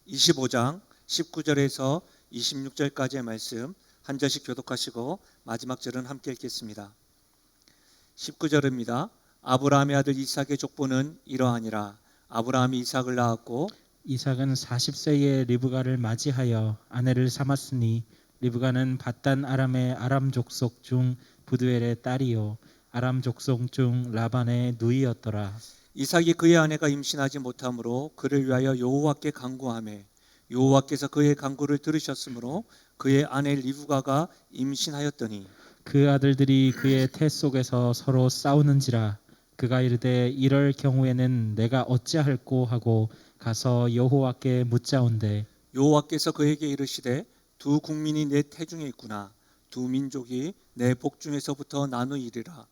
25장 19절에서 26절까지의 말씀 한 절씩 교독하시고 마지막 절은 함께 읽겠습니다. 19절입니다. 아브라함의 아들 이삭의 족보는 이러하니라. 아브라함이 이삭을 낳았고 이삭은 40세에 리브가를 맞이하여 아내를 삼았으니 리브가는 밧단 아람의 아람 족속 중 부두엘의 딸이요 아람 족속 중 라반의 누이였더라. 이삭이 그의 아내가 임신하지 못하므로 그를 위하여 여호와께 간구하매 여호와께서 그의 간구를 들으셨으므로 그의 아내 리브가가 임신하였더니 그 아들들이 그의 태 속에서 서로 싸우는지라. 그가 이르되 이럴 경우에는 내가 어찌할꼬 하고 가서 여호와께 묻자온대. 여호와께서 그에게 이르시되 두 국민이 내 태중에 있구나. 두 민족이 내 복중에서부터 나누이리라.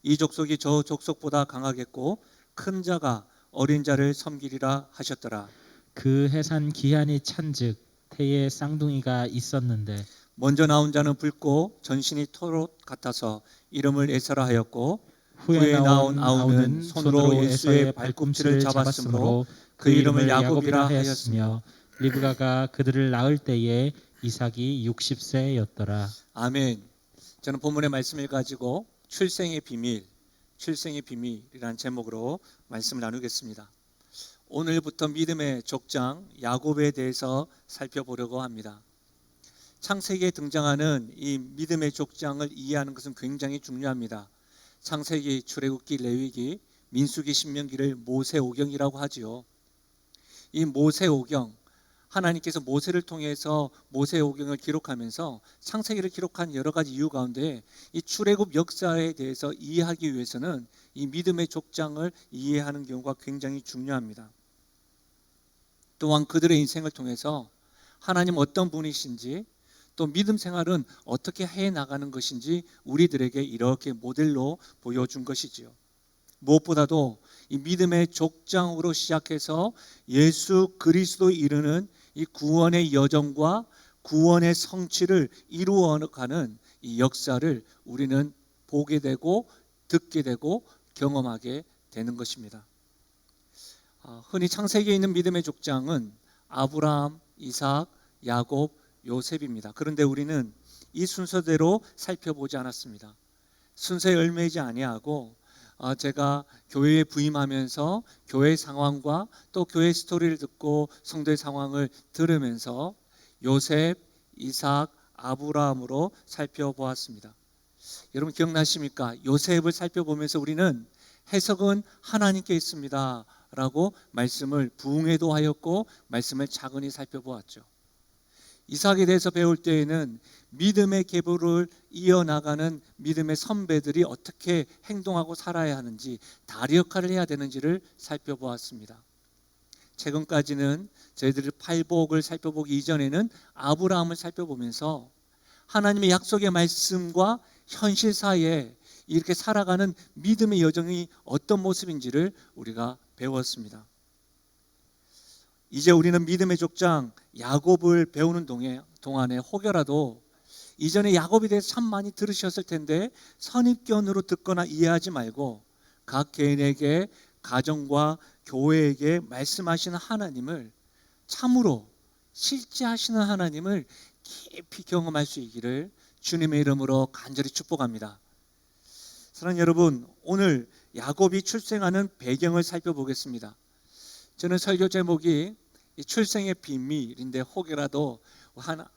이 족속이 저 족속보다 강하겠고 큰 자가 어린 자를 섬기리라 하셨더라. 그 해산 기한이 찬즉 태에 쌍둥이가 있었는데 먼저 나온 자는 붉고 전신이 토롯 같아서 이름을 에서라 하였고 후에 나온 아우는 손으로 예수의 발꿈치를 잡았으므로 그 이름을 야곱이라 하였으며 리브가가 그들을 낳을 때에 이삭이 60세였더라. 아멘. 저는 본문의 말씀을 가지고 출생의 비밀이라는 제목으로 말씀을 나누겠습니다. 오늘부터 믿음의 족장 야곱에 대해서 살펴보려고 합니다. 창세기에 등장하는 이 믿음의 족장을 이해하는 것은 굉장히 중요합니다. 창세기, 출애굽기, 레위기, 민수기, 신명기를 모세오경이라고 하지요. 이 모세오경, 하나님께서 모세를 통해서 모세오경을 기록하면서 창세기를 기록한 여러 가지 이유 가운데 이 출애굽 역사에 대해서 이해하기 위해서는 이 믿음의 족장을 이해하는 경우가 굉장히 중요합니다. 또한 그들의 인생을 통해서 하나님 어떤 분이신지 또 믿음 생활은 어떻게 해나가는 것인지 우리들에게 이렇게 모델로 보여준 것이지요. 무엇보다도 이 믿음의 족장으로 시작해서 예수 그리스도 이르는 이 구원의 여정과 구원의 성취를 이루어가는 이 역사를 우리는 보게 되고 듣게 되고 경험하게 되는 것입니다. 흔히 창세기에 있는 믿음의 족장은 아브라함, 이삭, 야곱, 요셉입니다. 그런데 우리는 이 순서대로 살펴보지 않았습니다. 순서에 얽매이지 아니하고 제가 교회에 부임하면서 교회 상황과 또 교회 스토리를 듣고 성도의 상황을 들으면서 요셉, 이삭, 아브라함으로 살펴보았습니다. 여러분 기억나십니까? 요셉을 살펴보면서 우리는 해석은 하나님께 있습니다 라고 말씀을 부응해도 하였고 말씀을 차근히 살펴보았죠. 이삭에 대해서 배울 때에는 믿음의 계보를 이어나가는 믿음의 선배들이 어떻게 행동하고 살아야 하는지 다리 역할을 해야 되는지를 살펴보았습니다. 최근까지는 저희들이 팔복을 살펴보기 이전에는 아브라함을 살펴보면서 하나님의 약속의 말씀과 현실 사이에 이렇게 살아가는 믿음의 여정이 어떤 모습인지를 우리가 배웠습니다. 이제 우리는 믿음의 족장 야곱을 배우는 동안에 혹여라도 이전에 야곱에 대해서 참 많이 들으셨을 텐데 선입견으로 듣거나 이해하지 말고 각 개인에게 가정과 교회에게 말씀하시는 하나님을 참으로 실제하시는 하나님을 깊이 경험할 수 있기를 주님의 이름으로 간절히 축복합니다. 사랑하는 여러분, 오늘 야곱이 출생하는 배경을 살펴보겠습니다. 저는 설교 제목이 출생의 비밀인데 혹여라도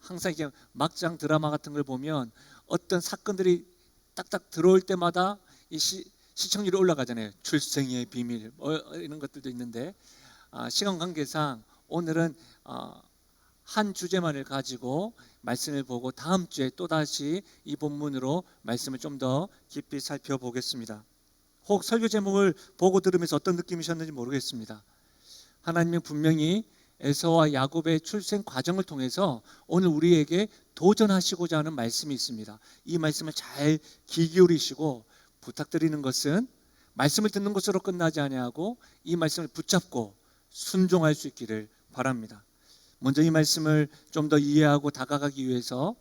항상 이제 막장 드라마 같은 걸 보면 어떤 사건들이 딱딱 들어올 때마다 이 시청률이 올라가잖아요. 출생의 비밀 이런 것들도 있는데 시간 관계상 오늘은 한 주제만을 가지고 말씀을 보고 다음 주에 또다시 이 본문으로 말씀을 좀 더 깊이 살펴보겠습니다. 혹 설교 제목을 보고 들으면서 어떤 느낌이셨는지 모르겠습니다. 하나님은 분명히 에서와 야곱의 출생 과정을 통해서 오늘 우리에게 도전하시고자 하는 말씀이 있습니다. 이 말씀을 잘 귀 기울이시고 부탁드리는 것은 말씀을 듣는 것으로 끝나지 아니하고 이 말씀을 붙잡고 순종할 수 있기를 바랍니다. 먼저 이 말씀을 좀 더 이해하고 다가가기 위해서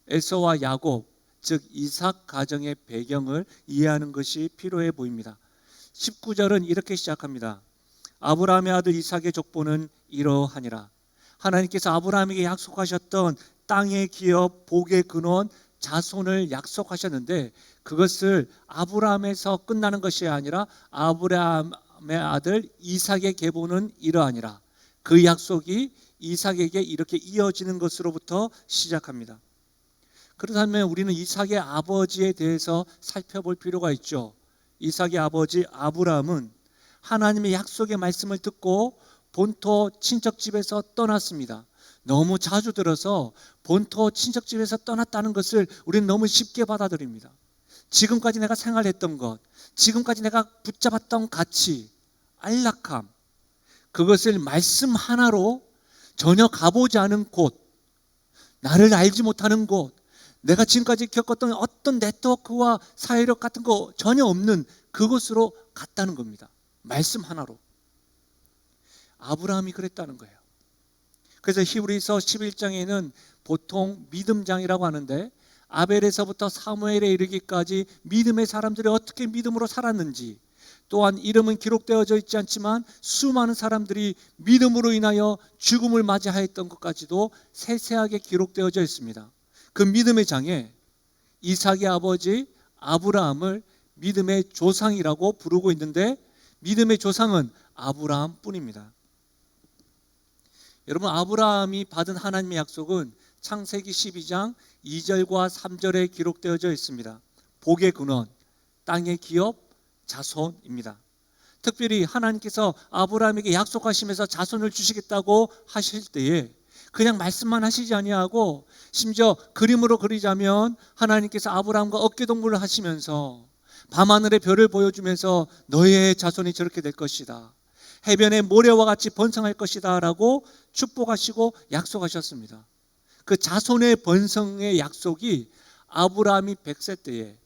에서와 야곱, 즉 이삭 가정의 배경을 이해하는 것이 필요해 보입니다. 19절은 이렇게 시작합니다. 아브라함의 아들 이삭의 족보는 이러하니라. 하나님께서 아브라함에게 약속하셨던 땅의 기업, 복의 근원, 자손을 약속하셨는데 그것을 아브라함에서 끝나는 것이 아니라 아브라함의 아들 이삭의 계보는 이러하니라. 그 약속이 이삭에게 이렇게 이어지는 것으로부터 시작합니다. 그렇다면 우리는 이삭의 아버지에 대해서 살펴볼 필요가 있죠. 이삭의 아버지 아브라함은 하나님의 약속의 말씀을 듣고 본토 친척집에서 떠났습니다. 너무 자주 들어서 본토 친척집에서 떠났다는 것을 우리는 너무 쉽게 받아들입니다. 지금까지 내가 생활했던 것, 지금까지 내가 붙잡았던 가치, 안락함, 그것을 말씀 하나로 전혀 가보지 않은 곳, 나를 알지 못하는 곳, 내가 지금까지 겪었던 어떤 네트워크와 사회력 같은 거 전혀 없는 그곳으로 갔다는 겁니다. 말씀 하나로. 아브라함이 그랬다는 거예요. 그래서 히브리서 11장에는 보통 믿음장이라고 하는데 아벨에서부터 사무엘에 이르기까지 믿음의 사람들이 어떻게 믿음으로 살았는지, 또한 이름은 기록되어져 있지 않지만 수많은 사람들이 믿음으로 인하여 죽음을 맞이하였던 것까지도 세세하게 기록되어져 있습니다. 그 믿음의 장에 이삭의 아버지 아브라함을 믿음의 조상이라고 부르고 있는데 믿음의 조상은 아브라함뿐입니다. 여러분, 아브라함이 받은 하나님의 약속은 창세기 12장 2절과 3절에 기록되어져 있습니다. 복의 근원, 땅의 기업, 자손입니다. 특별히 하나님께서 아브라함에게 약속하시면서 자손을 주시겠다고 하실 때에 그냥 말씀만 하시지 아니하고 심지어 그림으로 그리자면 하나님께서 아브라함과 어깨동무를 하시면서 밤하늘의 별을 보여주면서 너의 자손이 저렇게 될 것이다, 해변의 모래와 같이 번성할 것이다 라고 축복하시고 약속하셨습니다. 그 자손의 번성의 약속이 아브라함이 100세 때에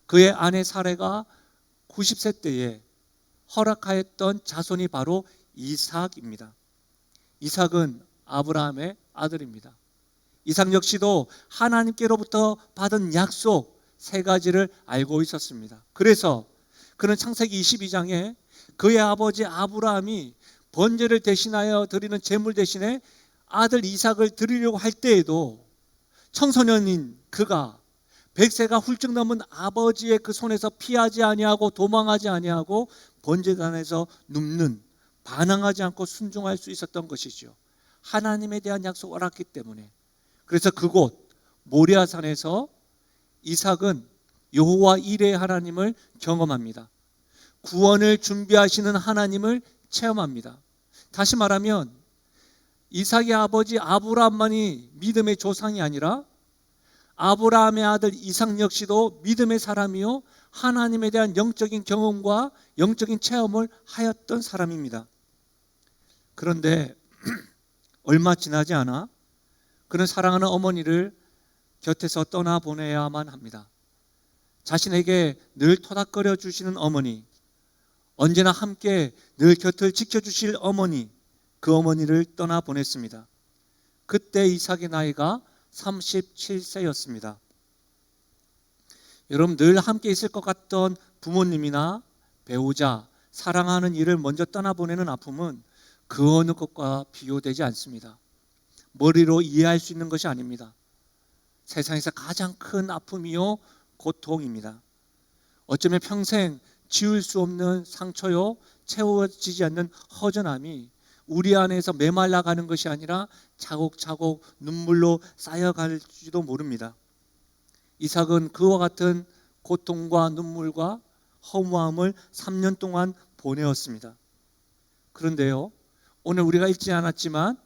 그의 아내 사레가 90세 때에 허락하였던 자손이 바로 이삭입니다. 이삭은 아브라함의 아들입니다. 이삭 역시도 하나님께로부터 받은 약속 3가지를 알고 있었습니다. 그래서 그는 창세기 22장에 그의 아버지 아브라함이 번제를 대신하여 드리는 제물 대신에 아들 이삭을 드리려고 할 때에도 청소년인 그가 100세가 훌쩍 넘은 아버지의 그 손에서 피하지 아니하고 도망하지 아니하고 번제단에서 눕는, 반항하지 않고 순종할 수 있었던 것이죠. 하나님에 대한 약속을 알았기 때문에. 그래서 그곳 모리아산에서 이삭은 여호와 이레의 하나님을 경험합니다. 구원을 준비하시는 하나님을 체험합니다. 다시 말하면 이삭의 아버지 아브라함만이 믿음의 조상이 아니라 아브라함의 아들 이삭 역시도 믿음의 사람이요 하나님에 대한 영적인 경험과 영적인 체험을 하였던 사람입니다. 그런데 얼마 지나지 않아 그는 사랑하는 어머니를 곁에서 떠나보내야만 합니다. 자신에게 늘 토닥거려 주시는 어머니, 언제나 함께 늘 곁을 지켜주실 어머니, 그 어머니를 떠나보냈습니다. 그때 이삭의 나이가 37세였습니다. 여러분, 늘 함께 있을 것 같던 부모님이나 배우자, 사랑하는 이를 먼저 떠나보내는 아픔은 그 어느 것과 비교되지 않습니다. 머리로 이해할 수 있는 것이 아닙니다. 세상에서 가장 큰 아픔이요 고통입니다. 어쩌면 평생 지울 수 없는 상처요 채워지지 않는 허전함이 우리 안에서 메말라가는 것이 아니라 차곡차곡 눈물로 쌓여갈지도 모릅니다. 이삭은 그와 같은 고통과 눈물과 허무함을 3년 동안 보내었습니다. 그런데요, 오늘 우리가 읽지 않았지만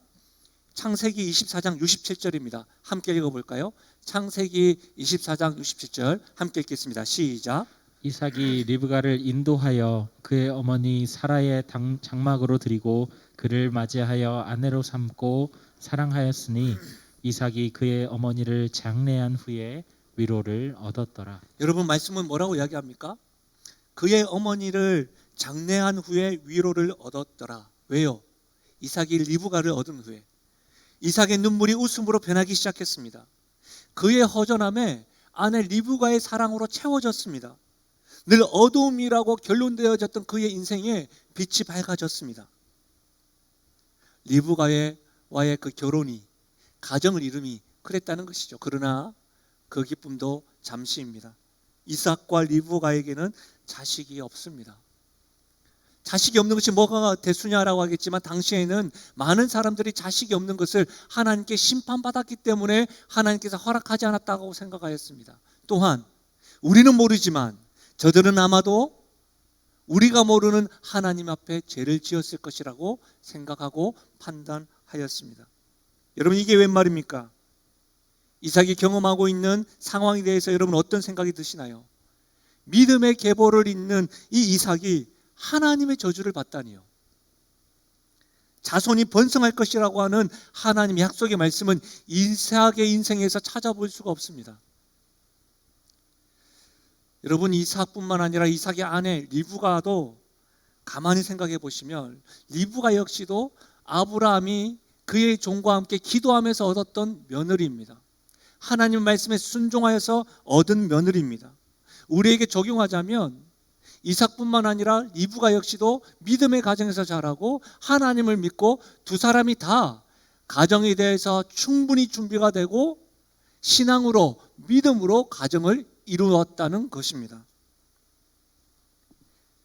창세기 24장 67절입니다. 함께 읽어볼까요? 창세기 24장 67절 함께 읽겠습니다. 시작. 이삭이 리브가를 인도하여 그의 어머니 사라의 장막으로 드리고 그를 맞이하여 아내로 삼고 사랑하였으니 이삭이 그의 어머니를 장례한 후에 위로를 얻었더라. 여러분, 말씀은 뭐라고 이야기합니까? 그의 어머니를 장례한 후에 위로를 얻었더라. 왜요? 이삭이 리브가를 얻은 후에 이삭의 눈물이 웃음으로 변하기 시작했습니다. 그의 허전함에 아내 리브가의 사랑으로 채워졌습니다. 늘 어두움이라고 결론되어졌던 그의 인생에 빛이 밝아졌습니다. 리브가의 와의 그 결혼이, 가정을 이룸이 그랬다는 것이죠. 그러나 그 기쁨도 잠시입니다. 이삭과 리브가에게는 자식이 없습니다. 자식이 없는 것이 뭐가 대수냐라고 하겠지만, 당시에는 많은 사람들이 자식이 없는 것을 하나님께 심판받았기 때문에 하나님께서 허락하지 않았다고 생각하였습니다. 또한 우리는 모르지만 저들은 아마도 우리가 모르는 하나님 앞에 죄를 지었을 것이라고 생각하고 판단하였습니다. 여러분, 이게 웬 말입니까? 이삭이 경험하고 있는 상황에 대해서 여러분 어떤 생각이 드시나요? 믿음의 계보를 잇는 이 이삭이 하나님의 저주를 받다니요. 자손이 번성할 것이라고 하는 하나님의 약속의 말씀은 이삭의 인생에서 찾아볼 수가 없습니다. 여러분, 이삭뿐만 아니라 이삭의 아내 리브가도 가만히 생각해 보시면, 리브가 역시도 아브라함이 그의 종과 함께 기도하면서 얻었던 며느리입니다. 하나님 말씀에 순종하여서 얻은 며느리입니다. 우리에게 적용하자면 이삭뿐만 아니라 리브가 역시도 믿음의 가정에서 자라고 하나님을 믿고, 두 사람이 다 가정에 대해서 충분히 준비가 되고 신앙으로, 믿음으로 가정을 이루었다는 것입니다.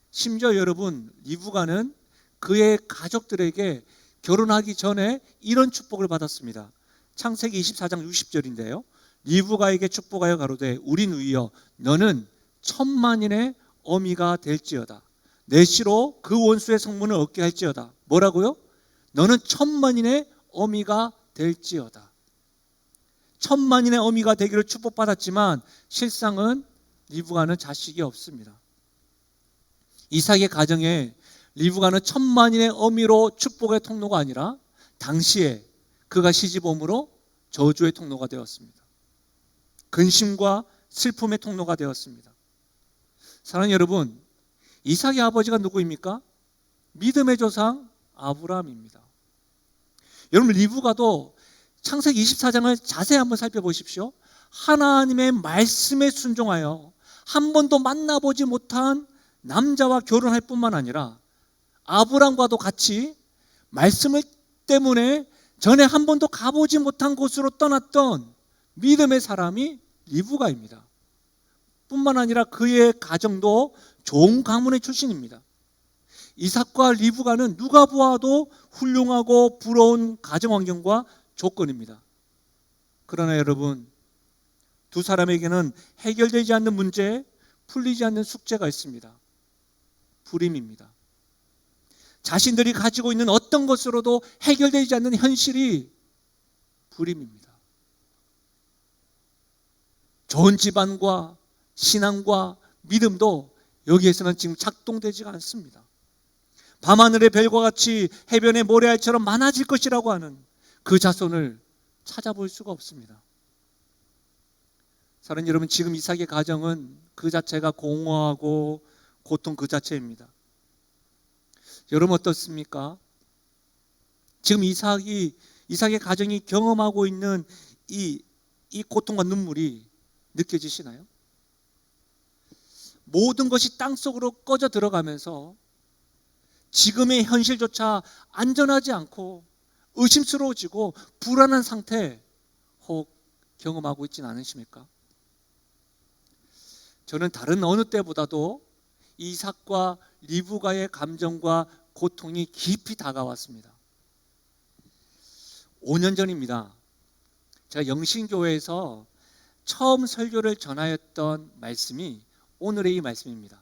심지어 여러분, 리브가는 그의 가족들에게 결혼하기 전에 이런 축복을 받았습니다. 창세기 24장 60절인데요. 리브가에게 축복하여 가로되 우리 누이여 너는 천만인의 어미가 될지어다. 내 씨로 그 원수의 성문을 얻게 할지어다. 뭐라고요? 너는 천만인의 어미가 될지어다. 천만인의 어미가 되기를 축복받았지만 실상은 리브가는 자식이 없습니다. 이삭의 가정에 리브가는 천만인의 어미로 축복의 통로가 아니라 당시에 그가 시집옴으로 저주의 통로가 되었습니다. 근심과 슬픔의 통로가 되었습니다. 사랑하는 여러분, 이삭의 아버지가 누구입니까? 믿음의 조상 아브라함입니다. 여러분, 리브가도 창세기 24장을 자세히 한번 살펴보십시오. 하나님의 말씀에 순종하여 한 번도 만나보지 못한 남자와 결혼할 뿐만 아니라 아브라함과도 같이 말씀을 때문에 전에 한 번도 가보지 못한 곳으로 떠났던 믿음의 사람이 리브가입니다. 뿐만 아니라 그의 가정도 좋은 가문의 출신입니다. 이삭과 리브가는 누가 보아도 훌륭하고 부러운 가정 환경과 조건입니다. 그러나 여러분, 두 사람에게는 해결되지 않는 문제, 풀리지 않는 숙제가 있습니다. 불임입니다. 자신들이 가지고 있는 어떤 것으로도 해결되지 않는 현실이 불임입니다. 좋은 집안과 신앙과 믿음도 여기에서는 지금 작동되지가 않습니다. 밤하늘의 별과 같이 해변의 모래알처럼 많아질 것이라고 하는 그 자손을 찾아볼 수가 없습니다. 사랑하는 여러분, 지금 이삭의 가정은 그 자체가 공허하고 고통 그 자체입니다. 여러분 어떻습니까? 지금 이삭의 가정이 경험하고 있는 이 고통과 눈물이 느껴지시나요? 모든 것이 땅속으로 꺼져 들어가면서 지금의 현실조차 안전하지 않고 의심스러워지고 불안한 상태 혹 경험하고 있지는 않으십니까? 저는 다른 어느 때보다도 이삭과 리브가의 감정과 고통이 깊이 다가왔습니다. 5년 전입니다. 제가 영신교회에서 처음 설교를 전하였던 말씀이 오늘의 이 말씀입니다.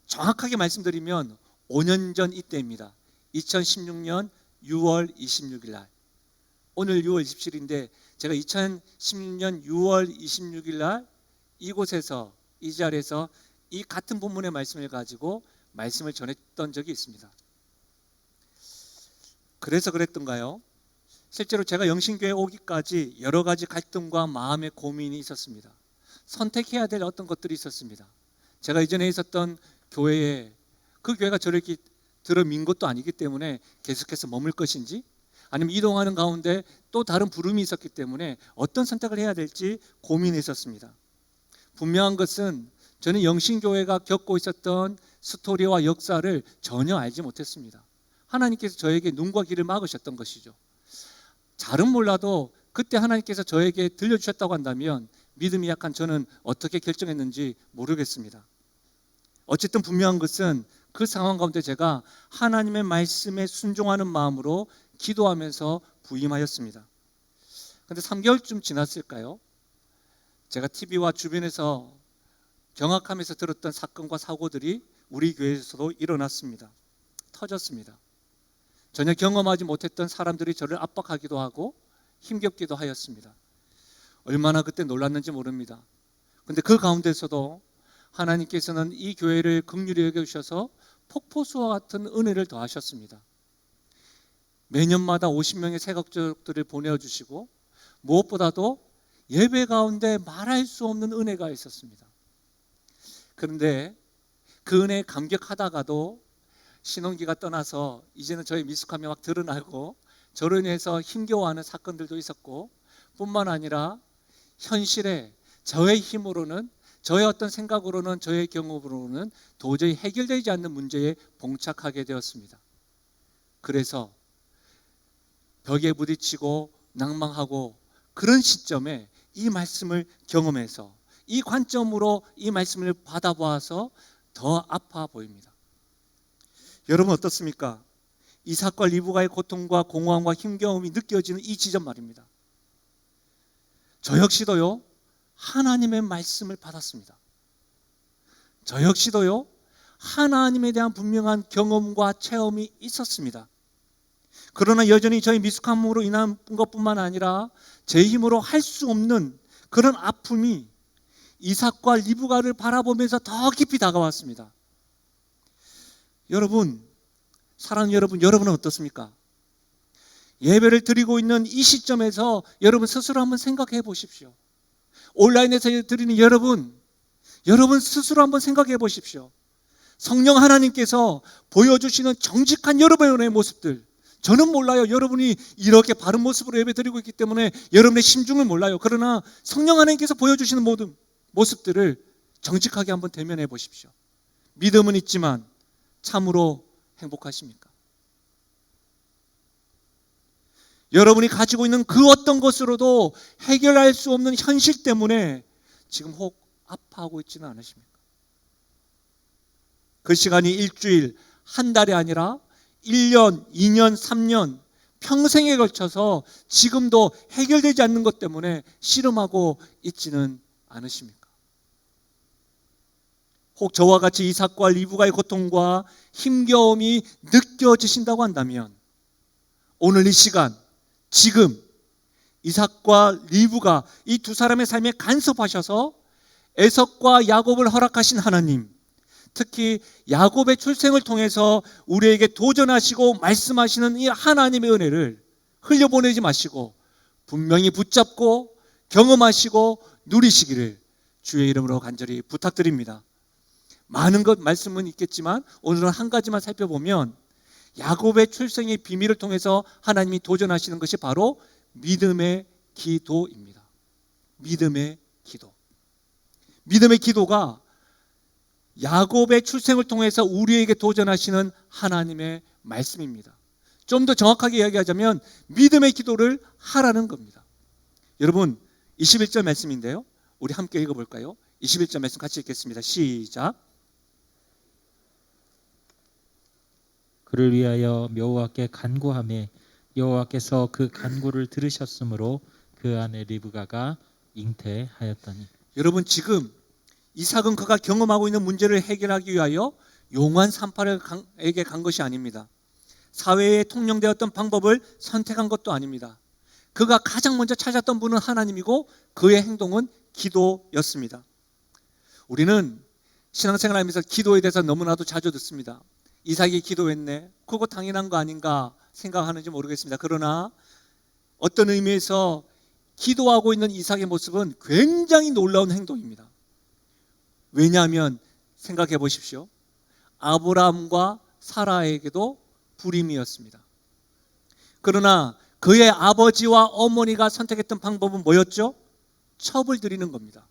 정확하게 말씀드리면 5년 전 이때입니다. 2016년 6월 26일 날. 오늘 6월 27일인데 제가 2016년 6월 26일 날 이곳에서, 이 자리에서 이 같은 본문의 말씀을 가지고 말씀을 전했던 적이 있습니다. 그래서 그랬던가요? 실제로 제가 영신교회에 오기까지 여러 가지 갈등과 마음의 고민이 있었습니다. 선택해야 될 어떤 것들이 있었습니다. 제가 이전에 있었던 교회에, 그 교회가 저를 이렇게 들어민 것도 아니기 때문에 계속해서 머물 것인지, 아니면 이동하는 가운데 또 다른 부름이 있었기 때문에 어떤 선택을 해야 될지 고민했었습니다. 분명한 것은 저는 영신교회가 겪고 있었던 스토리와 역사를 전혀 알지 못했습니다. 하나님께서 저에게 눈과 귀를 막으셨던 것이죠. 잘은 몰라도 그때 하나님께서 저에게 들려주셨다고 한다면 믿음이 약한 저는 어떻게 결정했는지 모르겠습니다. 어쨌든 분명한 것은 그 상황 가운데 제가 하나님의 말씀에 순종하는 마음으로 기도하면서 부임하였습니다. 그런데 3개월쯤 지났을까요? 제가 TV와 주변에서 경악하면서 들었던 사건과 사고들이 우리 교회에서도 일어났습니다. 터졌습니다. 전혀 경험하지 못했던 사람들이 저를 압박하기도 하고 힘겹기도 하였습니다. 얼마나 그때 놀랐는지 모릅니다. 그런데 그 가운데서도 하나님께서는 이 교회를 긍휼히 여겨주셔서 폭포수와 같은 은혜를 더하셨습니다. 매년마다 50명의 새가족들을 보내주시고 무엇보다도 예배 가운데 말할 수 없는 은혜가 있었습니다. 그런데 그 은혜에 감격하다가도 신혼기가 떠나서 이제는 저의 미숙함이 막 드러나고 저로 인해서 힘겨워하는 사건들도 있었고 뿐만 아니라 현실에 저의 힘으로는, 저의 어떤 생각으로는, 저의 경험으로는 도저히 해결되지 않는 문제에 봉착하게 되었습니다. 그래서 벽에 부딪히고 낭망하고 그런 시점에 이 말씀을 경험해서 이 관점으로 이 말씀을 받아보아서 더 아파 보입니다. 여러분 어떻습니까? 이삭과 리브가의 고통과 공허함과 힘겨움이 느껴지는 이 지점 말입니다. 저 역시도요, 하나님의 말씀을 받았습니다. 저 역시도요, 하나님에 대한 분명한 경험과 체험이 있었습니다. 그러나 여전히 저희 미숙함으로 인한 것뿐만 아니라 제 힘으로 할 수 없는 그런 아픔이 이삭과 리브가를 바라보면서 더 깊이 다가왔습니다. 여러분, 사랑하는 여러분, 여러분은 어떻습니까? 예배를 드리고 있는 이 시점에서 여러분 스스로 한번 생각해 보십시오. 온라인에서 드리는 여러분 스스로 한번 생각해 보십시오. 성령 하나님께서 보여주시는 정직한 여러분의 모습들, 저는 몰라요. 여러분이 이렇게 바른 모습으로 예배 드리고 있기 때문에 여러분의 심중을 몰라요. 그러나 성령 하나님께서 보여주시는 모든 모습들을 정직하게 한번 대면해 보십시오. 믿음은 있지만 참으로 행복하십니까? 여러분이 가지고 있는 그 어떤 것으로도 해결할 수 없는 현실 때문에 지금 혹 아파하고 있지는 않으십니까? 그 시간이 일주일, 한 달이 아니라 1년, 2년, 3년, 평생에 걸쳐서 지금도 해결되지 않는 것 때문에 씨름하고 있지는 않으십니까? 혹 저와 같이 이삭과 리브가의 고통과 힘겨움이 느껴지신다고 한다면 오늘 이 시간, 지금 이삭과 리브가 이 두 사람의 삶에 간섭하셔서 에석과 야곱을 허락하신 하나님, 특히 야곱의 출생을 통해서 우리에게 도전하시고 말씀하시는 이 하나님의 은혜를 흘려보내지 마시고 분명히 붙잡고 경험하시고 누리시기를 주의 이름으로 간절히 부탁드립니다. 많은 것 말씀은 있겠지만 오늘은 한 가지만 살펴보면 야곱의 출생의 비밀을 통해서 하나님이 도전하시는 것이 바로 믿음의 기도입니다. 믿음의 기도. 믿음의 기도가 야곱의 출생을 통해서 우리에게 도전하시는 하나님의 말씀입니다. 좀 더 정확하게 이야기하자면 믿음의 기도를 하라는 겁니다. 여러분 21절 말씀인데요, 우리 함께 읽어볼까요? 21절 말씀 같이 읽겠습니다. 시작. 그를 위하여 여호와께 간구하매 여호와께서 그 간구를 들으셨으므로 그 아내 리브가가 잉태하였더니. 여러분 이삭은 그가 경험하고 있는 문제를 해결하기 위하여 용한 산파에게 간 것이 아닙니다. 사회에 통용되었던 방법을 선택한 것도 아닙니다. 그가 가장 먼저 찾았던 분은 하나님이고 그의 행동은 기도였습니다. 우리는 신앙생활하면서 기도에 대해서 너무나도 자주 듣습니다. 이삭이 기도했네, 그거 당연한 거 아닌가 생각하는지 모르겠습니다. 그러나 어떤 의미에서 기도하고 있는 이삭의 모습은 굉장히 놀라운 행동입니다. 왜냐하면 생각해 보십시오. 아브라함과 사라에게도 불임이었습니다. 그러나 그의 아버지와 어머니가 선택했던 방법은 뭐였죠? 첩을 드리는 겁니다.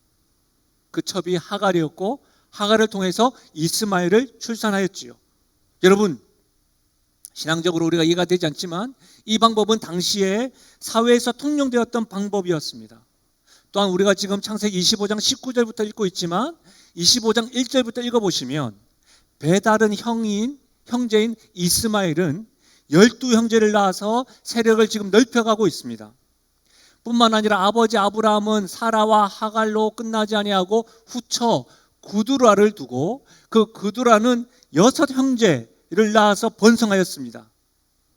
그 첩이 하갈이었고 하갈을 통해서 이스마엘을 출산하였지요. 여러분, 신앙적으로 우리가 이해가 되지 않지만 이 방법은 당시에 사회에서 통용되었던 방법이었습니다. 또한 우리가 지금 창세기 25장 19절부터 읽고 있지만 25장 1절부터 읽어보시면 배다른 형제인 이스마엘은 12형제를 낳아서 세력을 지금 넓혀가고 있습니다. 뿐만 아니라 아버지 아브라함은 사라와 하갈로 끝나지 아니하고 후처 구두라를 두고 그 구두라는 6형제를 낳아서 번성하였습니다.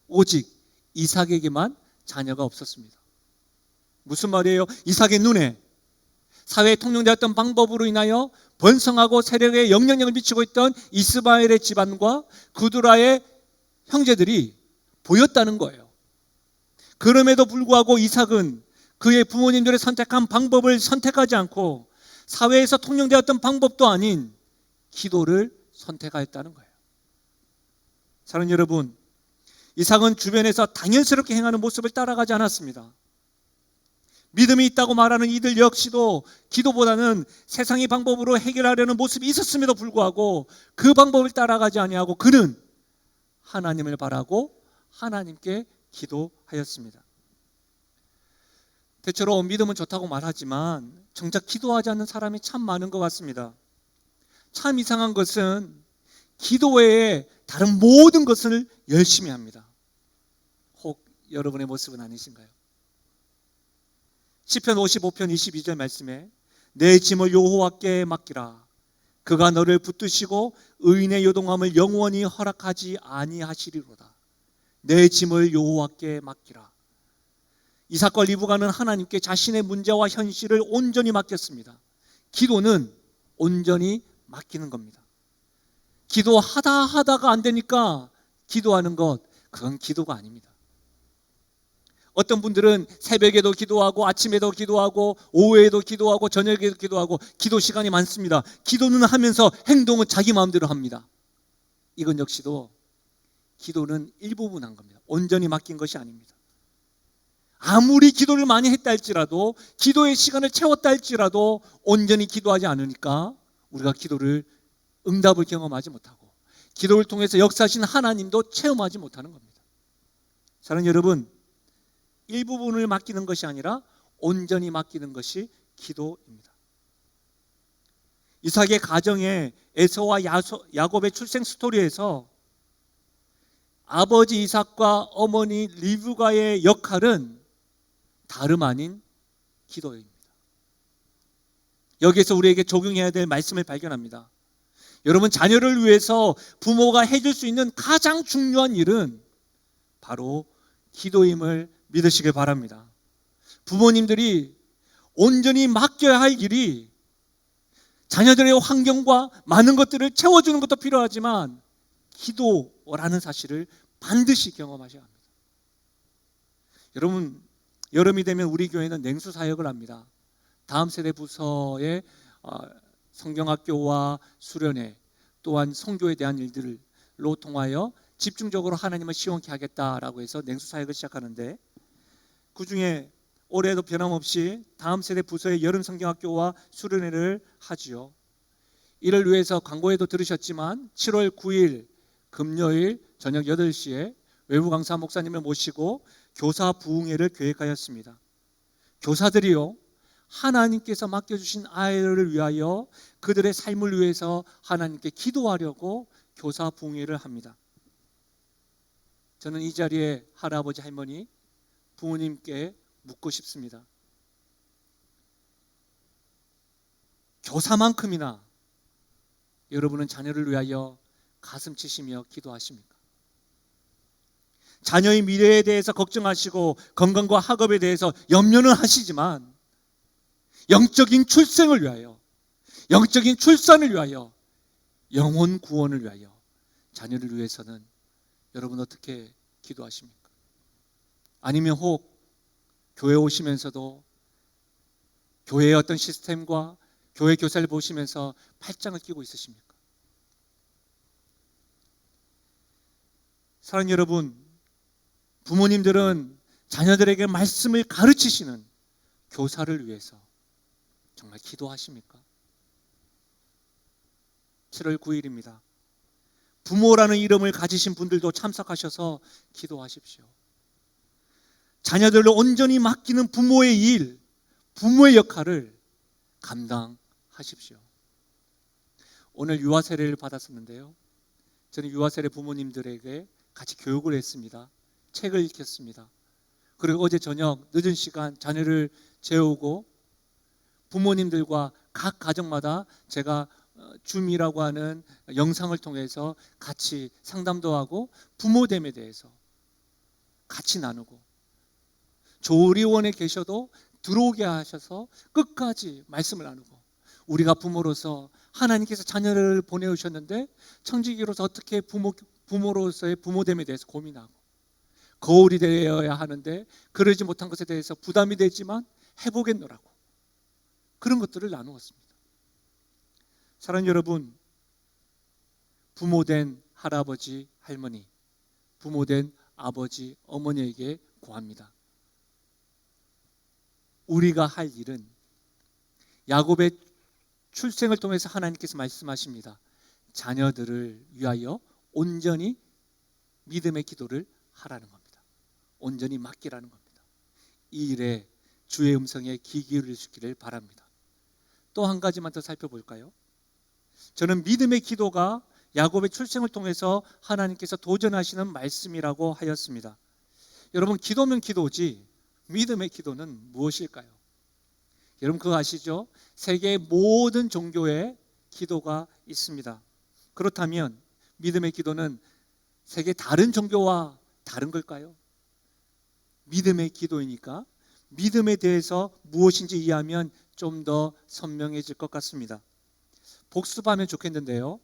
오직 이삭에게만 자녀가 없었습니다. 무슨 말이에요? 이삭의 눈에 사회에 통용되었던 방법으로 인하여 번성하고 세력에 영향력을 미치고 있던 이스마엘의 집안과 구두라의 형제들이 보였다는 거예요. 그럼에도 불구하고 이삭은 그의 부모님들의 선택한 방법을 선택하지 않고 사회에서 통용되었던 방법도 아닌 기도를 선택하였다는 거예요. 사랑하는 여러분, 이삭은 주변에서 당연스럽게 행하는 모습을 따라가지 않았습니다. 믿음이 있다고 말하는 이들 역시도 기도보다는 세상의 방법으로 해결하려는 모습이 있었음에도 불구하고 그 방법을 따라가지 아니하고 그는 하나님을 바라고 하나님께 기도하였습니다. 대체로 믿음은 좋다고 말하지만 정작 기도하지 않는 사람이 참 많은 것 같습니다. 참 이상한 것은 기도 외에 다른 모든 것을 열심히 합니다. 혹 여러분의 모습은 아니신가요? 시편 55편 22절 말씀에 내 짐을 여호와께 맡기라. 그가 너를 붙드시고 의인의 요동함을 영원히 허락하지 아니하시리로다. 내 짐을 여호와께 맡기라. 이삭과 리브가는 하나님께 자신의 문제와 현실을 온전히 맡겼습니다. 기도는 온전히 맡기는 겁니다. 기도하다가 안 되니까 기도하는 것, 그건 기도가 아닙니다. 어떤 분들은 새벽에도 기도하고 아침에도 기도하고 오후에도 기도하고 저녁에도 기도하고 기도 시간이 많습니다. 기도는 하면서 행동은 자기 마음대로 합니다. 이건 역시도 기도는 일부분 한 겁니다. 온전히 맡긴 것이 아닙니다. 아무리 기도를 많이 했다 할지라도 기도의 시간을 채웠다 할지라도 온전히 기도하지 않으니까 우리가 기도를 응답을 경험하지 못하고 기도를 통해서 역사하신 하나님도 체험하지 못하는 겁니다. 사랑하는 여러분, 일부분을 맡기는 것이 아니라 온전히 맡기는 것이 기도입니다. 이삭의 가정에 에서와 야곱의 출생 스토리에서 아버지 이삭과 어머니 리브가의 역할은 다름 아닌 기도입니다. 여기에서 우리에게 적용해야 될 말씀을 발견합니다. 여러분, 자녀를 위해서 부모가 해줄 수 있는 가장 중요한 일은 바로 기도임을 믿으시길 바랍니다. 부모님들이 온전히 맡겨야 할 일이 자녀들의 환경과 많은 것들을 채워주는 것도 필요하지만 기도라는 사실을 반드시 경험하셔야 합니다. 여러분, 여름이 되면 우리 교회는 냉수 사역을 합니다. 다음 세대 부서의 성경학교와 수련회 또한 선교에 대한 일들로 통하여 집중적으로 하나님을 시원케 하겠다라고 해서 냉수 사역을 시작하는데, 그 중에 올해도 변함없이 다음 세대 부서의 여름 성경학교와 수련회를 하지요. 이를 위해서 광고에도 들으셨지만 7월 9일 금요일 저녁 8시에 외부 강사 목사님을 모시고 교사 부흥회를 계획하였습니다. 교사들이요, 하나님께서 맡겨주신 아이들을 위하여 그들의 삶을 위해서 하나님께 기도하려고 교사 부흥회를 합니다. 저는 이 자리에 할아버지 할머니 부모님께 묻고 싶습니다. 교사만큼이나 여러분은 자녀를 위하여 가슴 치시며 기도하십니까? 자녀의 미래에 대해서 걱정하시고 건강과 학업에 대해서 염려는 하시지만 영적인 출생을 위하여, 영적인 출산을 위하여, 영혼 구원을 위하여 자녀를 위해서는 여러분 어떻게 기도하십니까? 아니면 혹 교회 오시면서도 교회의 어떤 시스템과 교회 교사를 보시면서 팔짱을 끼고 있으십니까? 사랑하는 여러분, 부모님들은 자녀들에게 말씀을 가르치시는 교사를 위해서 정말 기도하십니까? 7월 9일입니다. 부모라는 이름을 가지신 분들도 참석하셔서 기도하십시오. 자녀들을 온전히 맡기는 부모의 일, 부모의 역할을 감당하십시오. 오늘 유아 세례를 받았었는데요. 저는 유아 세례 부모님들에게 같이 교육을 했습니다. 책을 읽혔습니다. 그리고 어제 저녁 늦은 시간 자녀를 재우고 부모님들과 각 가정마다 제가 줌이라고 하는 영상을 통해서 같이 상담도 하고 부모됨에 대해서 같이 나누고, 조리원에 계셔도 들어오게 하셔서 끝까지 말씀을 나누고, 우리가 부모로서 하나님께서 자녀를 보내오셨는데 청지기로서 어떻게 부모로서의 부모됨에 대해서 고민하고, 거울이 되어야 하는데 그러지 못한 것에 대해서 부담이 되지만 해보겠노라고, 그런 것들을 나누었습니다. 사랑하는 여러분, 부모된 할아버지, 할머니, 부모된 아버지, 어머니에게 고합니다. 우리가 할 일은 야곱의 출생을 통해서 하나님께서 말씀하십니다. 자녀들을 위하여 온전히 믿음의 기도를 하라는 겁니다. 온전히 맡기라는 겁니다. 이 일에 주의 음성에 귀 기울이시기를 바랍니다. 또 한 가지만 더 살펴볼까요? 저는 믿음의 기도가 야곱의 출생을 통해서 하나님께서 도전하시는 말씀이라고 하였습니다. 여러분, 기도면 기도지 믿음의 기도는 무엇일까요? 여러분 그거 아시죠? 세계의 모든 종교에 기도가 있습니다. 그렇다면 믿음의 기도는 세계 다른 종교와 다른 걸까요? 믿음의 기도이니까 믿음에 대해서 무엇인지 이해하면 좀 더 선명해질 것 같습니다. 복습하면 좋겠는데요.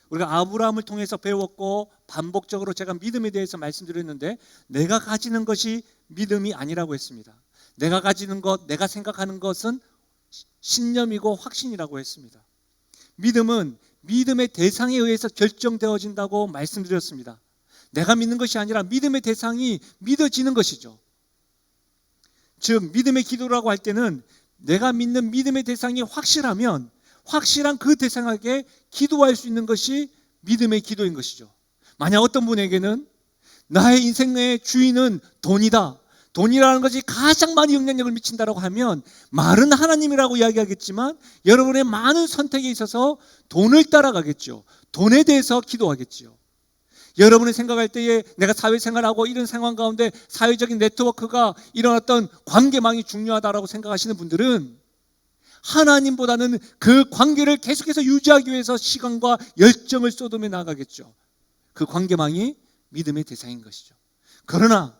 우리가 아브라함을 통해서 배웠고 반복적으로 제가 믿음에 대해서 말씀드렸는데, 내가 가지는 것이 믿음이 아니라고 했습니다. 내가 가지는 것, 내가 생각하는 것은 신념이고 확신이라고 했습니다. 믿음은 믿음의 대상에 의해서 결정되어진다고 말씀드렸습니다. 내가 믿는 것이 아니라 믿음의 대상이 믿어지는 것이죠. 즉 믿음의 기도라고 할 때는 내가 믿는 믿음의 대상이 확실하면 확실한 그 대상에게 기도할 수 있는 것이 믿음의 기도인 것이죠. 만약 어떤 분에게는 나의 인생의 주인은 돈이다, 돈이라는 것이 가장 많이 영향력을 미친다고 하면 말은 하나님이라고 이야기하겠지만 여러분의 많은 선택에 있어서 돈을 따라가겠죠. 돈에 대해서 기도하겠죠. 여러분이 생각할 때에 내가 사회생활하고 이런 상황 가운데 사회적인 네트워크가 이런 어떤 관계망이 중요하다고 생각하시는 분들은 하나님보다는 그 관계를 계속해서 유지하기 위해서 시간과 열정을 쏟으며 나가겠죠. 그 관계망이 믿음의 대상인 것이죠. 그러나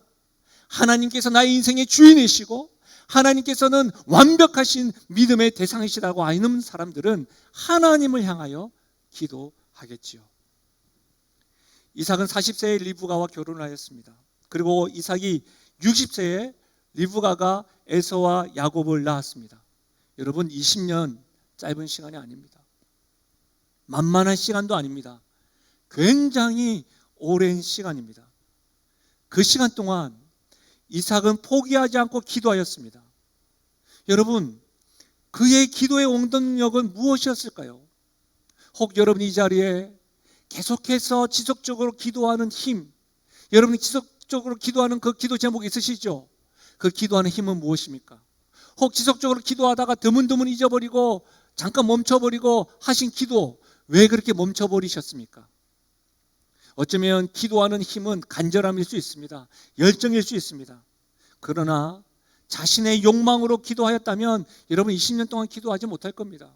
하나님께서 나의 인생의 주인이시고 하나님께서는 완벽하신 믿음의 대상이시라고 아는 사람들은 하나님을 향하여 기도하겠지요. 이삭은 40세에 리브가와 결혼을 하였습니다. 그리고 이삭이 60세에 리브가가 에서와 야곱을 낳았습니다. 여러분, 20년 짧은 시간이 아닙니다. 만만한 시간도 아닙니다. 굉장히 오랜 시간입니다. 그 시간 동안 이삭은 포기하지 않고 기도하였습니다. 여러분, 그의 기도의 원동력은 무엇이었을까요? 혹 여러분이 이 자리에 계속해서 지속적으로 기도하는 힘, 여러분이 지속적으로 기도하는 그 기도 제목이 있으시죠? 그 기도하는 힘은 무엇입니까? 혹 지속적으로 기도하다가 드문드문 잊어버리고 잠깐 멈춰버리고 하신 기도, 왜 그렇게 멈춰버리셨습니까? 어쩌면 기도하는 힘은 간절함일 수 있습니다. 열정일 수 있습니다. 그러나 자신의 욕망으로 기도하였다면 여러분 20년 동안 기도하지 못할 겁니다.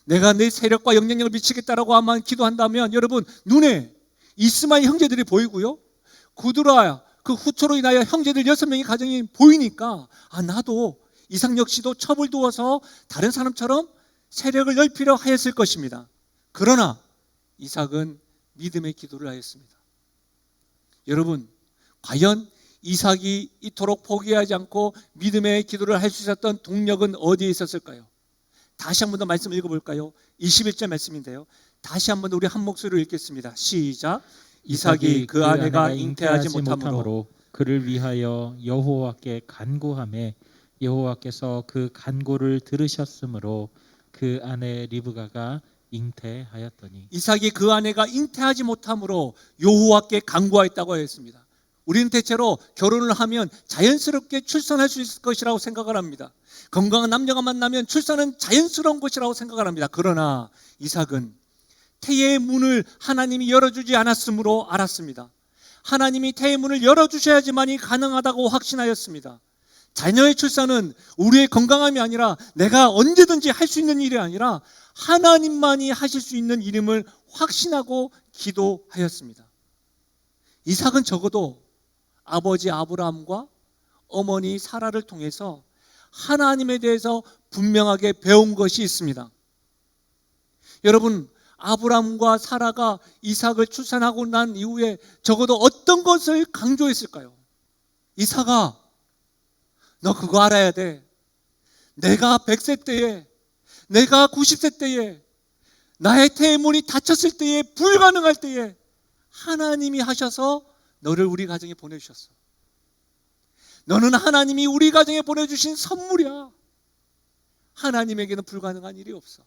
내가 내 세력과 영향력을 미치겠다라고 하면 기도한다면 여러분 눈에 이스마엘 형제들이 보이고요, 구드라 그 후초로 인하여 형제들 6명의 가정이 보이니까 나도 이삭 역시도 첩을 두어서 다른 사람처럼 세력을 넓히려 하였을 것입니다. 그러나 이삭은 믿음의 기도를 하였습니다. 여러분, 과연 이삭이 이토록 포기하지 않고 믿음의 기도를 할 수 있었던 동력은 어디에 있었을까요? 다시 한 번 더 말씀 읽어볼까요? 21절 말씀인데요. 다시 한 번 더 우리 한 목소리로 읽겠습니다. 시작. 이삭이 그 아내가 잉태하지 못하므로 그를 위하여 여호와께 간구하매 여호와께서 그 간구를 들으셨으므로 그 아내 리브가가 잉태하였더니 이삭이 그 아내가 잉태하지 못함으로 여호와께 간구하였다고 했습니다. 우리는 대체로 결혼을 하면 자연스럽게 출산할 수 있을 것이라고 생각을 합니다. 건강한 남녀가 만나면 출산은 자연스러운 것이라고 생각을 합니다. 그러나 이삭은 태의 문을 하나님이 열어주지 않았으므로 알았습니다. 하나님이 태의 문을 열어주셔야지만이 가능하다고 확신하였습니다. 자녀의 출산은 우리의 건강함이 아니라 내가 언제든지 할 수 있는 일이 아니라 하나님만이 하실 수 있는 일임을 확신하고 기도하였습니다. 이삭은 적어도 아버지 아브라함과 어머니 사라를 통해서 하나님에 대해서 분명하게 배운 것이 있습니다. 여러분, 아브라함과 사라가 이삭을 출산하고 난 이후에 적어도 어떤 것을 강조했을까요? 이삭아, 너 그거 알아야 돼. 내가 100세 때에, 내가 90세 때에, 나의 태의 문이 닫혔을 때에, 불가능할 때에 하나님이 하셔서 너를 우리 가정에 보내주셨어. 너는 하나님이 우리 가정에 보내주신 선물이야. 하나님에게는 불가능한 일이 없어.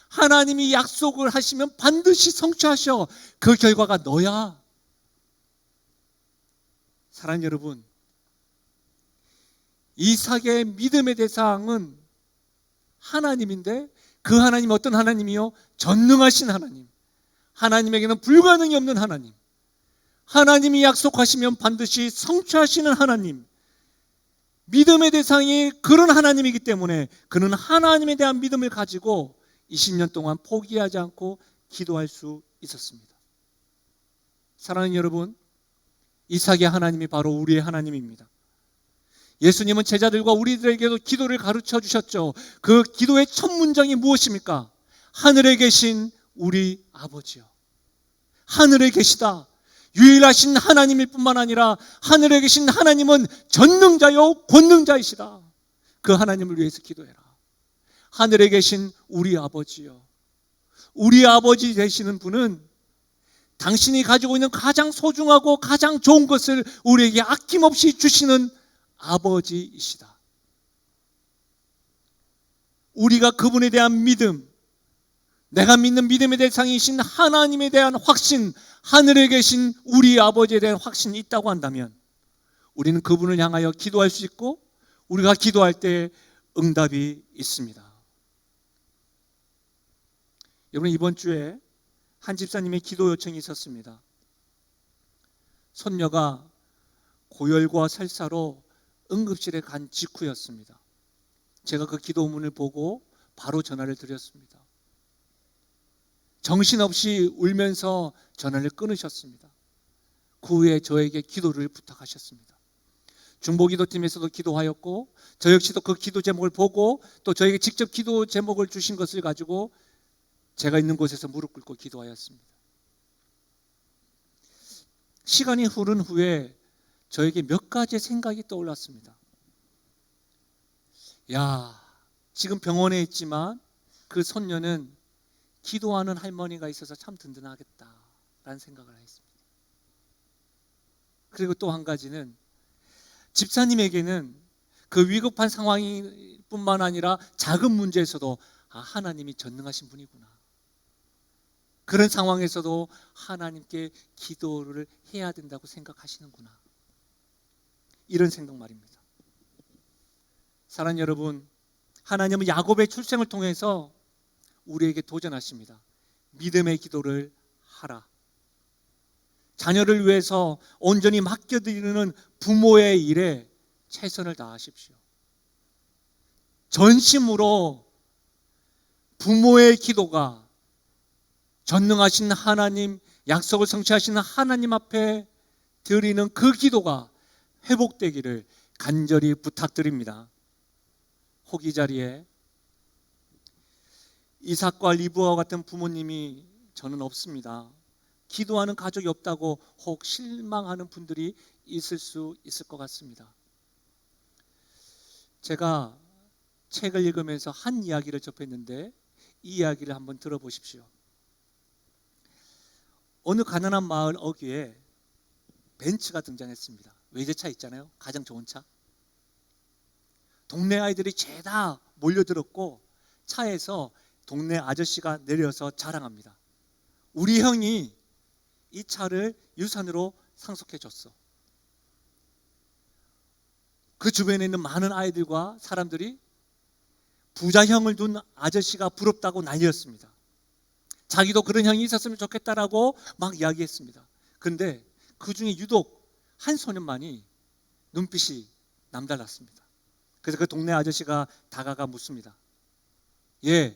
하나님이 약속을 하시면 반드시 성취하셔. 그 결과가 너야. 사랑하는 여러분, 이삭의 믿음의 대상은 하나님인데 그 하나님이 어떤 하나님이요? 전능하신 하나님. 하나님에게는 불가능이 없는 하나님. 하나님이 약속하시면 반드시 성취하시는 하나님. 믿음의 대상이 그런 하나님이기 때문에 그는 하나님에 대한 믿음을 가지고 20년 동안 포기하지 않고 기도할 수 있었습니다. 사랑하는 여러분, 이삭의 하나님이 바로 우리의 하나님입니다. 예수님은 제자들과 우리들에게도 기도를 가르쳐 주셨죠. 그 기도의 첫 문장이 무엇입니까? 하늘에 계신 우리 아버지요. 하늘에 계시다. 유일하신 하나님일 뿐만 아니라 하늘에 계신 하나님은 전능자요 권능자이시다. 그 하나님을 위해서 기도해라. 하늘에 계신 우리 아버지요. 우리 아버지 되시는 분은 당신이 가지고 있는 가장 소중하고 가장 좋은 것을 우리에게 아낌없이 주시는 아버지이시다. 우리가 그분에 대한 믿음, 내가 믿는 믿음의 대상이신 하나님에 대한 확신, 하늘에 계신 우리 아버지에 대한 확신이 있다고 한다면 우리는 그분을 향하여 기도할 수 있고 우리가 기도할 때 응답이 있습니다. 여러분, 이번 주에 한 집사님의 기도 요청이 있었습니다. 손녀가 고열과 설사로 응급실에 간 직후였습니다. 제가 그 기도문을 보고 바로 전화를 드렸습니다. 정신없이 울면서 전화를 끊으셨습니다. 그 후에 저에게 기도를 부탁하셨습니다. 중보기도팀에서도 기도하였고 저 역시도 그 기도 제목을 보고 또 저에게 직접 기도 제목을 주신 것을 가지고 제가 있는 곳에서 무릎 꿇고 기도하였습니다. 시간이 흐른 후에 저에게 몇 가지 생각이 떠올랐습니다. 지금 병원에 있지만 그 손녀는 기도하는 할머니가 있어서 참 든든하겠다라는 생각을 했습니다. 그리고 또 한 가지는 집사님에게는 그 위급한 상황이 뿐만 아니라 작은 문제에서도 하나님이 전능하신 분이구나. 그런 상황에서도 하나님께 기도를 해야 된다고 생각하시는구나. 이런 생각 말입니다. 사랑하는 여러분, 하나님은 야곱의 출생을 통해서 우리에게 도전하십니다. 믿음의 기도를 하라. 자녀를 위해서 온전히 맡겨드리는 부모의 일에 최선을 다하십시오. 전심으로 부모의 기도가 전능하신 하나님, 약속을 성취하시는 하나님 앞에 드리는 그 기도가 회복되기를 간절히 부탁드립니다. 혹 이 자리에 이삭과 리브와 같은 부모님이 저는 없습니다. 기도하는 가족이 없다고 혹 실망하는 분들이 있을 수 있을 것 같습니다. 제가 책을 읽으면서 한 이야기를 접했는데 이 이야기를 한번 들어보십시오. 어느 가난한 마을 어귀에 벤츠가 등장했습니다. 외제차 있잖아요. 가장 좋은 차. 동네 아이들이 죄다 몰려들었고 차에서 동네 아저씨가 내려서 자랑합니다. 우리 형이 이 차를 유산으로 상속해 줬어. 그 주변에 있는 많은 아이들과 사람들이 부자 형을 둔 아저씨가 부럽다고 난리였습니다. 자기도 그런 형이 있었으면 좋겠다라고 막 이야기했습니다. 그런데 그 중에 유독 한 소년만이 눈빛이 남달랐습니다. 그래서 그 동네 아저씨가 다가가 묻습니다. 예,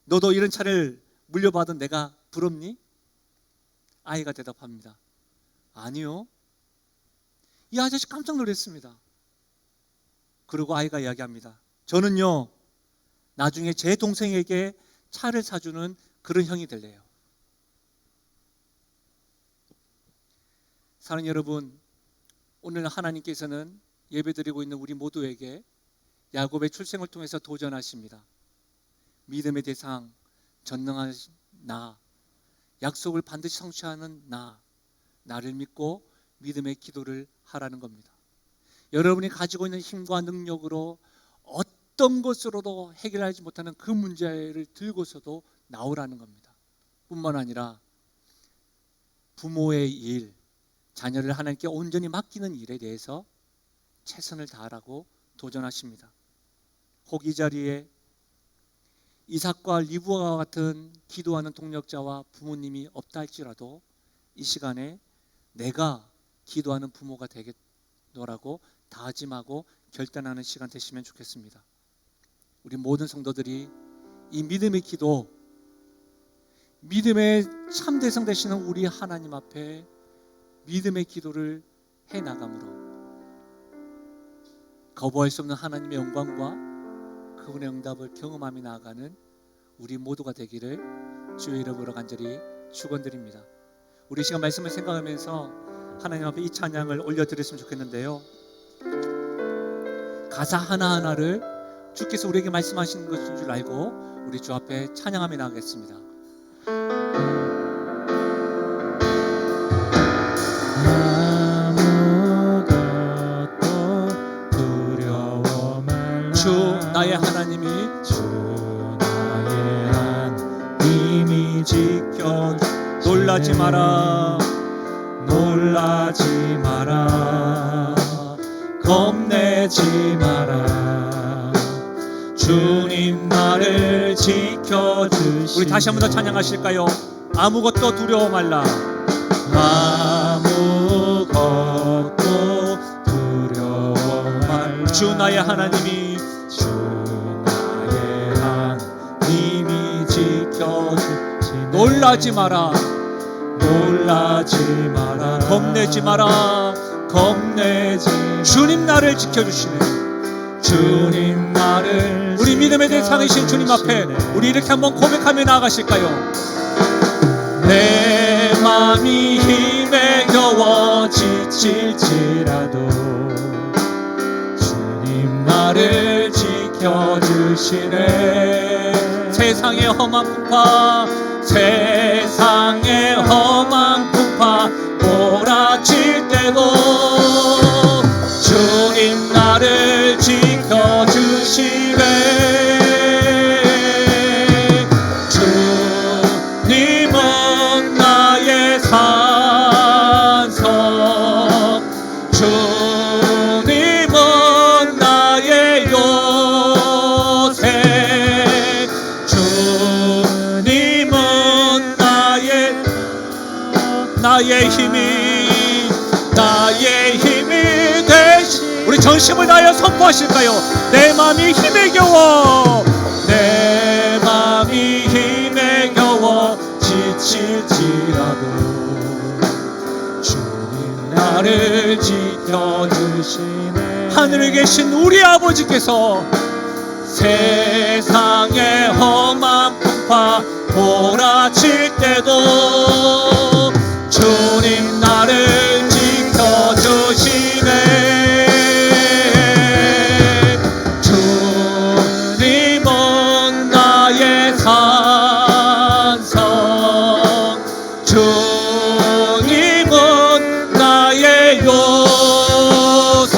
너도 이런 차를 물려받은 내가 부럽니? 아이가 대답합니다. 아니요. 이 아저씨 깜짝 놀랐습니다. 그리고 아이가 이야기합니다. 저는요, 나중에 제 동생에게 차를 사주는 그런 형이 될래요. 사랑하는 여러분, 오늘 하나님께서는 예배드리고 있는 우리 모두에게 야곱의 출생을 통해서 도전하십니다. 믿음의 대상, 전능한 나, 약속을 반드시 성취하는 나를 믿고 믿음의 기도를 하라는 겁니다. 여러분이 가지고 있는 힘과 능력으로 어떤 것으로도 해결하지 못하는 그 문제를 들고서도 나오라는 겁니다. 뿐만 아니라 부모의 일, 자녀를 하나님께 온전히 맡기는 일에 대해서 최선을 다하라고 도전하십니다. 혹 이 자리에 이삭과 리브가와 같은 기도하는 동력자와 부모님이 없다 할지라도 이 시간에 내가 기도하는 부모가 되겠노라고 다짐하고 결단하는 시간 되시면 좋겠습니다. 우리 모든 성도들이 이 믿음의 기도, 믿음의 참 대상 되시는 우리 하나님 앞에 믿음의 기도를 해나감으로 거부할 수 없는 하나님의 영광과 그분의 응답을 경험하며 나아가는 우리 모두가 되기를 주의 이름으로 간절히 축원드립니다. 우리 시간 말씀을 생각하면서 하나님 앞에 이 찬양을 올려드렸으면 좋겠는데요, 가사 하나하나를 주께서 우리에게 말씀하시는 것인 줄 알고 우리 주 앞에 찬양하며 나가겠습니다. 주 나의 하나님이 지켜 놀라지 마라 겁내지 마라 주님 나를 지켜주시네. 우리 다시 한 번 더 찬양하실까요? 아무것도 두려워 말라. 아무것도 두려워 말라. 주 나의 하나님이 지켜주시네. 놀라지 마라 겁내지 마라. 주님 나를 지켜주시네. 주님 나를 우리 믿음의 대상이신 주님 앞에 우리 이렇게 한번 고백하며 나아가실까요? 내 맘이 힘에 겨워 지칠지라도 주님 나를 지켜주시네. 세상의 험한 풍파 몰아칠 때도 주님 나를 지켜주시네. 주님은 나의 산성, 주님은 나의 요새, 주님은 나의 힘이 되시. 우리 전심을 다하여 선포하실까요? 내 맘이 힘에 겨워 지칠지라도 주님 나를 지켜주시네. 하늘에 계신 우리 아버지께서 세상의 험한 풍파 몰아칠 때도 주님 나를 지켜주시네. 주님은 나의 산성, 주님은 나의 요새,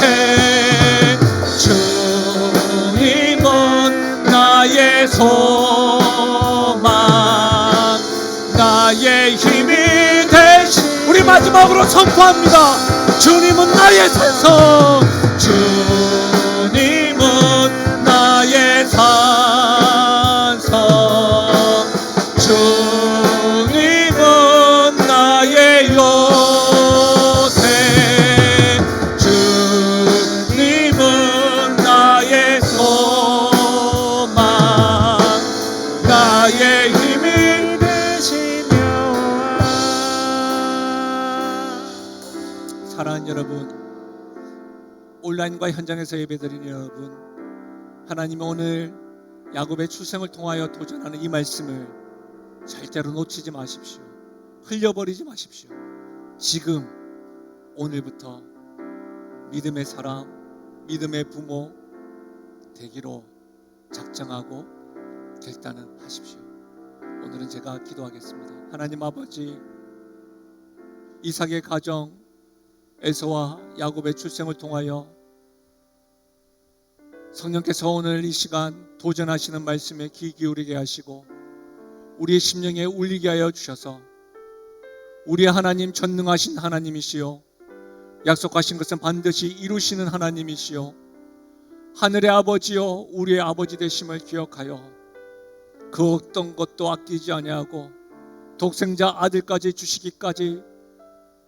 주님은 나의 손, 우리 마지막으로 선포합니다. 주님은 나의 산성, 주님은 나의 산성, 주님은 나의 요새, 주님은 나의 소망, 나의 힘이 되시며. 사랑하는 여러분, 온라인과 현장에서 예배드리는 여러분, 하나님은 오늘 야곱의 출생을 통하여 도전하는 이 말씀을 절대로 놓치지 마십시오. 흘려버리지 마십시오. 지금 오늘부터 믿음의 사람, 믿음의 부모 되기로 작정하고 결단을 하십시오. 오늘은 제가 기도하겠습니다. 하나님 아버지, 이삭의 가정, 에서와 야곱의 출생을 통하여 성령께서 오늘 이 시간 도전하시는 말씀에 귀 기울이게 하시고 우리의 심령에 울리게 하여 주셔서 우리의 하나님 전능하신 하나님이시요, 약속하신 것은 반드시 이루시는 하나님이시요, 하늘의 아버지요 우리의 아버지 되심을 기억하여 그 어떤 것도 아끼지 아니하고 독생자 아들까지 주시기까지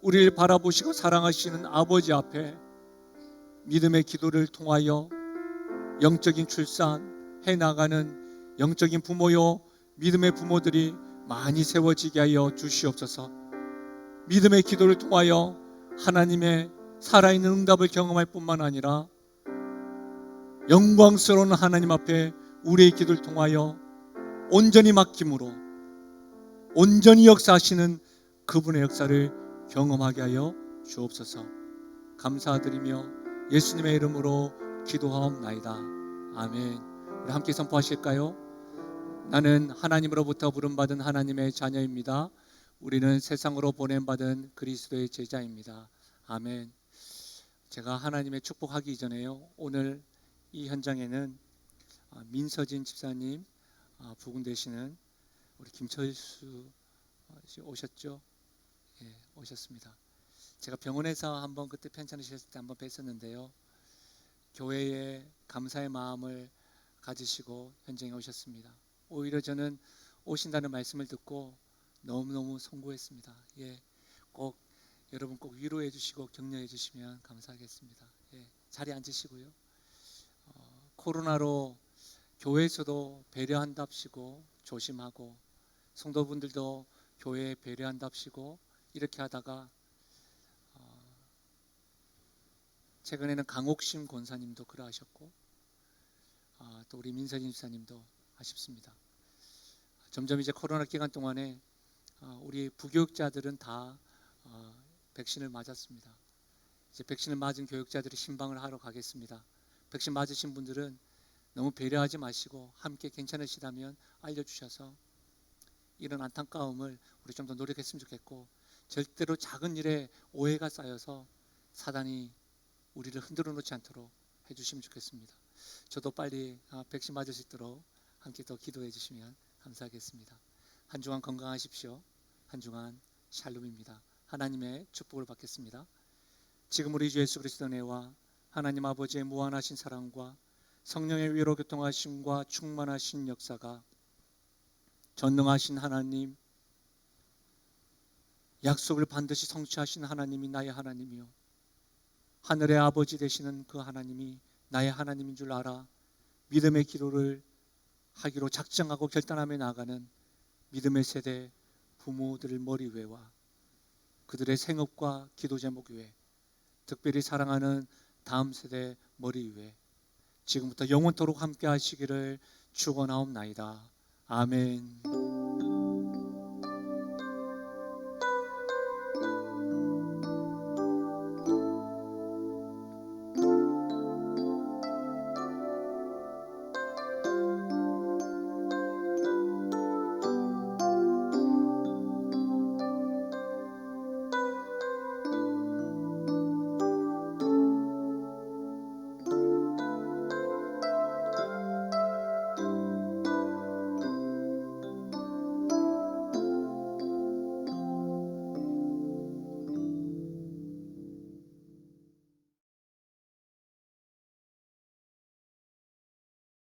우리를 바라보시고 사랑하시는 아버지 앞에 믿음의 기도를 통하여 영적인 출산 해나가는 영적인 부모요 믿음의 부모들이 많이 세워지게 하여 주시옵소서. 믿음의 기도를 통하여 하나님의 살아있는 응답을 경험할 뿐만 아니라 영광스러운 하나님 앞에 우리의 기도를 통하여 온전히 맡김으로 온전히 역사하시는 그분의 역사를 경험하게 하여 주옵소서. 감사드리며 예수님의 이름으로 기도하옵나이다. 아멘. 우리 함께 선포하실까요? 나는 하나님으로부터 부름받은 하나님의 자녀입니다. 우리는 세상으로 보냄받은 그리스도의 제자입니다. 아멘. 제가 하나님의 축복하기 전에요, 오늘 이 현장에는 민서진 집사님 부군 되시는 우리 김철수 씨 오셨죠? 예, 오셨습니다. 제가 병원에서 한번 그때 편찮으셨을 때 한번 뵀었는데요, 교회에 감사의 마음을 가지시고 현장에 오셨습니다. 오히려 저는 오신다는 말씀을 듣고 너무너무 송구했습니다. 예, 꼭 여러분 꼭 위로해 주시고 격려해 주시면 감사하겠습니다. 예, 자리에 앉으시고요. 코로나로 교회에서도 배려한답시고 조심하고 성도분들도 교회에 배려한답시고 이렇게 하다가 최근에는 강옥심 권사님도 그러하셨고 또 우리 민서진 집사님도 하십니다. 점점 이제 코로나 기간 동안에 우리 부교육자들은 다 백신을 맞았습니다. 이제 백신을 맞은 교육자들이 신방을 하러 가겠습니다. 백신 맞으신 분들은 너무 배려하지 마시고 함께 괜찮으시다면 알려주셔서 이런 안타까움을 우리 좀 더 노력했으면 좋겠고, 절대로 작은 일에 오해가 쌓여서 사단이 우리를 흔들어 놓지 않도록 해주시면 좋겠습니다. 저도 빨리 백신 맞을 수 있도록 함께 더 기도해 주시면 감사하겠습니다. 한 주간 건강하십시오. 한 주간 샬롬입니다. 하나님의 축복을 받겠습니다. 지금 우리 주 예수 그리스도의 은혜와 하나님 아버지의 무한하신 사랑과 성령의 위로 교통하심과 충만하신 역사가 전능하신 하나님, 약속을 반드시 성취하신 하나님이 나의 하나님이요, 하늘의 아버지 되시는 그 하나님이 나의 하나님인 줄 알아 믿음의 기도를 하기로 작정하고 결단하며 나아가는 믿음의 세대 부모들을 머리 위에와 그들의 생업과 기도 제목 위에, 특별히 사랑하는 다음 세대 머리 위에 지금부터 영원토록 함께 하시기를 축원하옵나이다. 아멘.